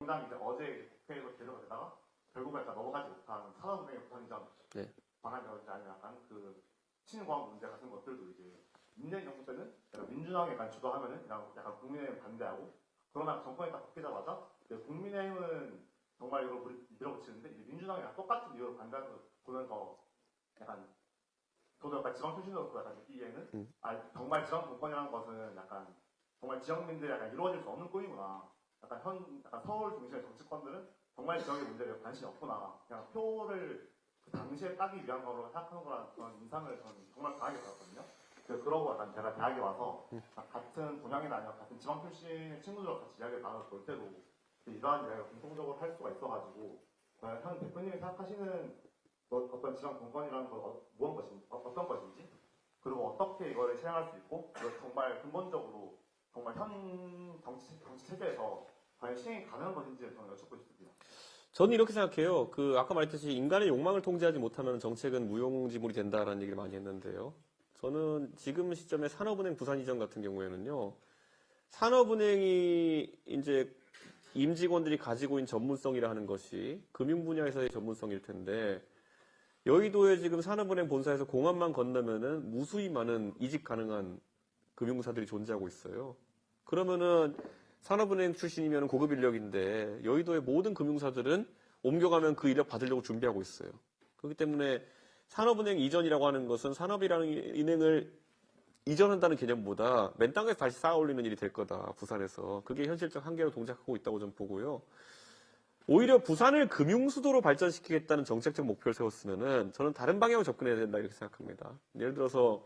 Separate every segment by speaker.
Speaker 1: 당장 이제 어제 국회로 계류가 되다가 결국에 약간 넘어가지 못한 산업은행 부산이전
Speaker 2: 네.
Speaker 1: 방안이라든지 아니면 약간 그 신공항 문제 같은 것들도 이제 문재인 정부 때는 약간 민주당이 약간 주도하면은 약간 국민의힘 반대하고 그러나 정권이 딱 바뀌자마자 국민의힘은 정말 이걸 밀어붙이는데 이제 민주당이 약간 똑같은 이유로 반대하는 걸 보면서 약간 저도 약간 지방 출신으로서 약간 느끼기에는 정말 지방 정권이라는 것은 약간 정말 지역민들이 약간 이루어질 수 없는 꿈이구나. 약간 서울 중심의 정치권들은 정말 지역의 문제에 관심이 없구나. 그냥 표를 그 당시에 따기 위한 거로 생각하는 거라는 그런 인상을 저는 정말 강하게 받았거든요. 그래서 그러고 약간 제가 대학에 와서 같은 동양이나 아니면 같은 지방 출신 친구들과 같이 이야기를 나눠볼 때도 이러한 이야기가 공통적으로 할 수가 있어가지고 현 대표님이 생각하시는 어떤 지방 정권이라는 건 어떤 것인지 그리고 어떻게 이거를 실행할 수 있고 그리고 정말 근본적으로 정말 현 정치 체제에서 과연 시행이 가능한 것인지를 저는 여쭙고 싶습니다.
Speaker 2: 저는 이렇게 생각해요. 아까 말했듯이 인간의 욕망을 통제하지 못하면 정책은 무용지물이 된다라는 얘기를 많이 했는데요. 저는 지금 시점에 산업은행 부산 이전 같은 경우에는요, 산업은행이 이제 임직원들이 가지고 있는 전문성이라 하는 것이 금융 분야에서의 전문성일 텐데, 여의도에 지금 산업은행 본사에서 공항만 건너면은 무수히 많은 이직 가능한 금융사들이 존재하고 있어요. 그러면은 산업은행 출신이면 고급 인력인데 여의도의 모든 금융사들은 옮겨가면 그 인력 받으려고 준비하고 있어요. 그렇기 때문에 산업은행 이전이라고 하는 것은 산업이라는 은행을 이전한다는 개념보다 맨 땅에서 다시 쌓아 올리는 일이 될 거다, 부산에서. 그게 현실적 한계로 동작하고 있다고 저는 보고요. 오히려 부산을 금융수도로 발전시키겠다는 정책적 목표를 세웠으면은 저는 다른 방향으로 접근해야 된다 이렇게 생각합니다. 예를 들어서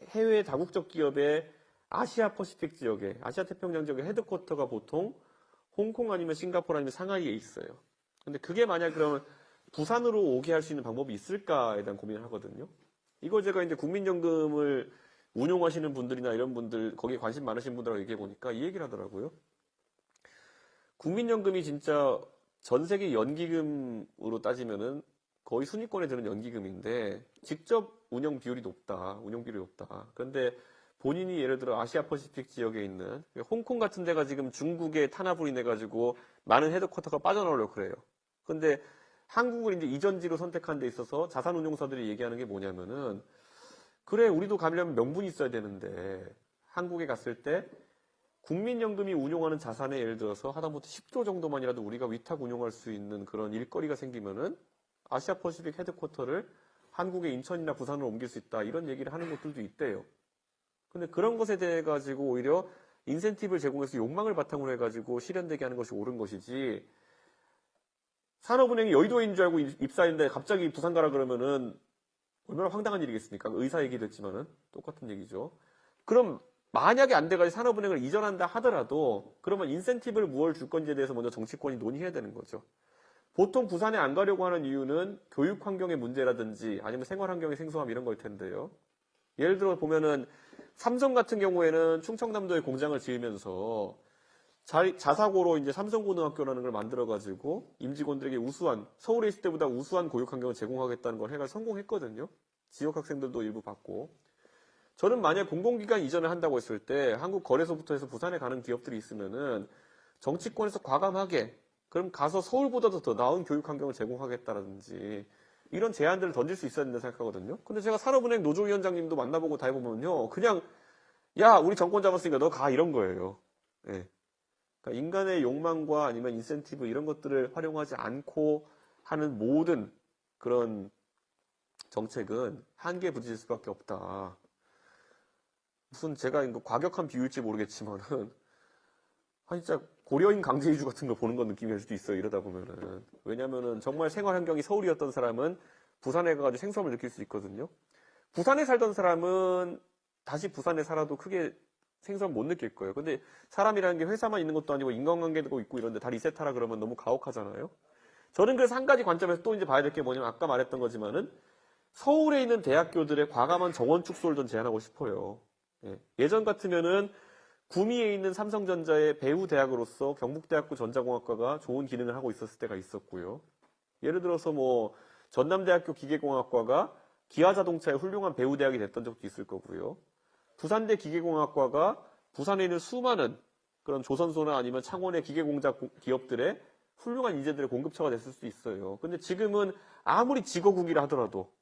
Speaker 2: 해외 다국적 기업의 아시아 퍼시픽 지역에, 아시아 태평양 지역의 헤드쿼터가 보통 홍콩 아니면 싱가포르 아니면 상하이에 있어요. 근데 그게 만약 그러면 부산으로 오게 할 수 있는 방법이 있을까에 대한 고민을 하거든요. 이걸 제가 이제 국민연금을 운용하시는 분들이나 이런 분들, 거기에 관심 많으신 분들하고 얘기해 보니까 이 얘기를 하더라고요. 국민연금이 진짜 전 세계 연기금으로 따지면은 거의 순위권에 드는 연기금인데 직접 운영 비율이 높다. 그런데 본인이 예를 들어 아시아 퍼시픽 지역에 있는 홍콩 같은 데가 지금 중국의 탄압으로 인해 가지고 많은 헤드쿼터가 빠져나오려고 그래요. 근데 한국을 이제 이전지로 선택한 데 있어서 자산운용사들이 얘기하는 게 뭐냐면은, 그래, 우리도 가려면 명분이 있어야 되는데 한국에 갔을 때 국민연금이 운용하는 자산에 예를 들어서 하다못해 10조 정도만이라도 우리가 위탁 운용할 수 있는 그런 일거리가 생기면은 아시아 퍼시픽 헤드쿼터를 한국의 인천이나 부산으로 옮길 수 있다, 이런 얘기를 하는 곳들도 있대요. 근데 그런 것에 대해 가지고 오히려 인센티브를 제공해서 욕망을 바탕으로 해가지고 실현되게 하는 것이 옳은 것이지, 산업은행이 여의도에 있는 줄 알고 입사했는데 갑자기 부산 가라 그러면은 얼마나 황당한 일이겠습니까? 의사 얘기도 했지만은 똑같은 얘기죠. 그럼 만약에 안 돼가지고 산업은행을 이전한다 하더라도 그러면 인센티브를 무엇을 줄 건지에 대해서 먼저 정치권이 논의해야 되는 거죠. 보통 부산에 안 가려고 하는 이유는 교육 환경의 문제라든지 아니면 생활 환경의 생소함 이런 걸 텐데요. 예를 들어 보면은 삼성 같은 경우에는 충청남도에 공장을 지으면서 자사고로 이제 삼성고등학교라는 걸 만들어가지고 임직원들에게 서울에 있을 때보다 우수한 교육 환경을 제공하겠다는 걸 해가 성공했거든요. 지역 학생들도 일부 받고. 저는 만약 공공기관 이전을 한다고 했을 때 한국거래소부터 해서 부산에 가는 기업들이 있으면은 정치권에서 과감하게 그럼 가서 서울보다도 더 나은 교육 환경을 제공하겠다라든지 이런 제안들을 던질 수 있어야 된다고 생각하거든요. 근데 제가 산업은행 노조위원장님도 만나보고 다 해보면요, 그냥 야, 우리 정권 잡았으니까 너 가, 이런 거예요. 예. 그러니까 인간의 욕망과 아니면 인센티브 이런 것들을 활용하지 않고 하는 모든 그런 정책은 한계에 부딪힐 수밖에 없다. 무슨 제가 이거 과격한 비유일지 모르겠지만은 진짜 고려인 강제 이주 같은 거 보는 건 느낌이 될 수도 있어요, 이러다 보면은. 왜냐면은 정말 생활 환경이 서울이었던 사람은 부산에 가가지고 생소함을 느낄 수 있거든요. 부산에 살던 사람은 다시 부산에 살아도 크게 생소함 못 느낄 거예요. 근데 사람이라는 게 회사만 있는 것도 아니고 인간관계도 있고 이런데 다 리셋하라 그러면 너무 가혹하잖아요. 저는 그래서 한 가지 관점에서 또 이제 봐야 될 게 뭐냐면 아까 말했던 거지만은 서울에 있는 대학교들의 과감한 정원 축소를 좀 제안하고 싶어요. 예전 같으면은 구미에 있는 삼성전자의 배후 대학으로서 경북대학교 전자공학과가 좋은 기능을 하고 있었을 때가 있었고요. 예를 들어서 뭐 전남대학교 기계공학과가 기아자동차의 훌륭한 배후 대학이 됐던 적도 있을 거고요. 부산대 기계공학과가 부산에 있는 수많은 그런 조선소나 아니면 창원의 기계공작 기업들의 훌륭한 인재들의 공급처가 됐을 수 있어요. 근데 지금은 아무리 직어국이라 하더라도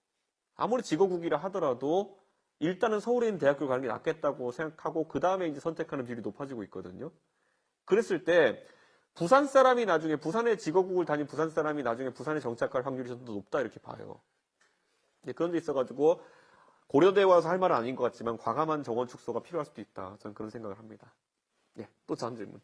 Speaker 2: 일단은 서울에 있는 대학교를 가는 게 낫겠다고 생각하고 그 다음에 이제 선택하는 비율이 높아지고 있거든요. 그랬을 때 부산의 직어국을 다닌 부산 사람이 나중에 부산에 정착할 확률이 좀 더 높다 이렇게 봐요. 그런 데 있어가지고 고려대에 와서 할 말은 아닌 것 같지만 과감한 정원 축소가 필요할 수도 있다. 저는 그런 생각을 합니다. 또 다음 질문.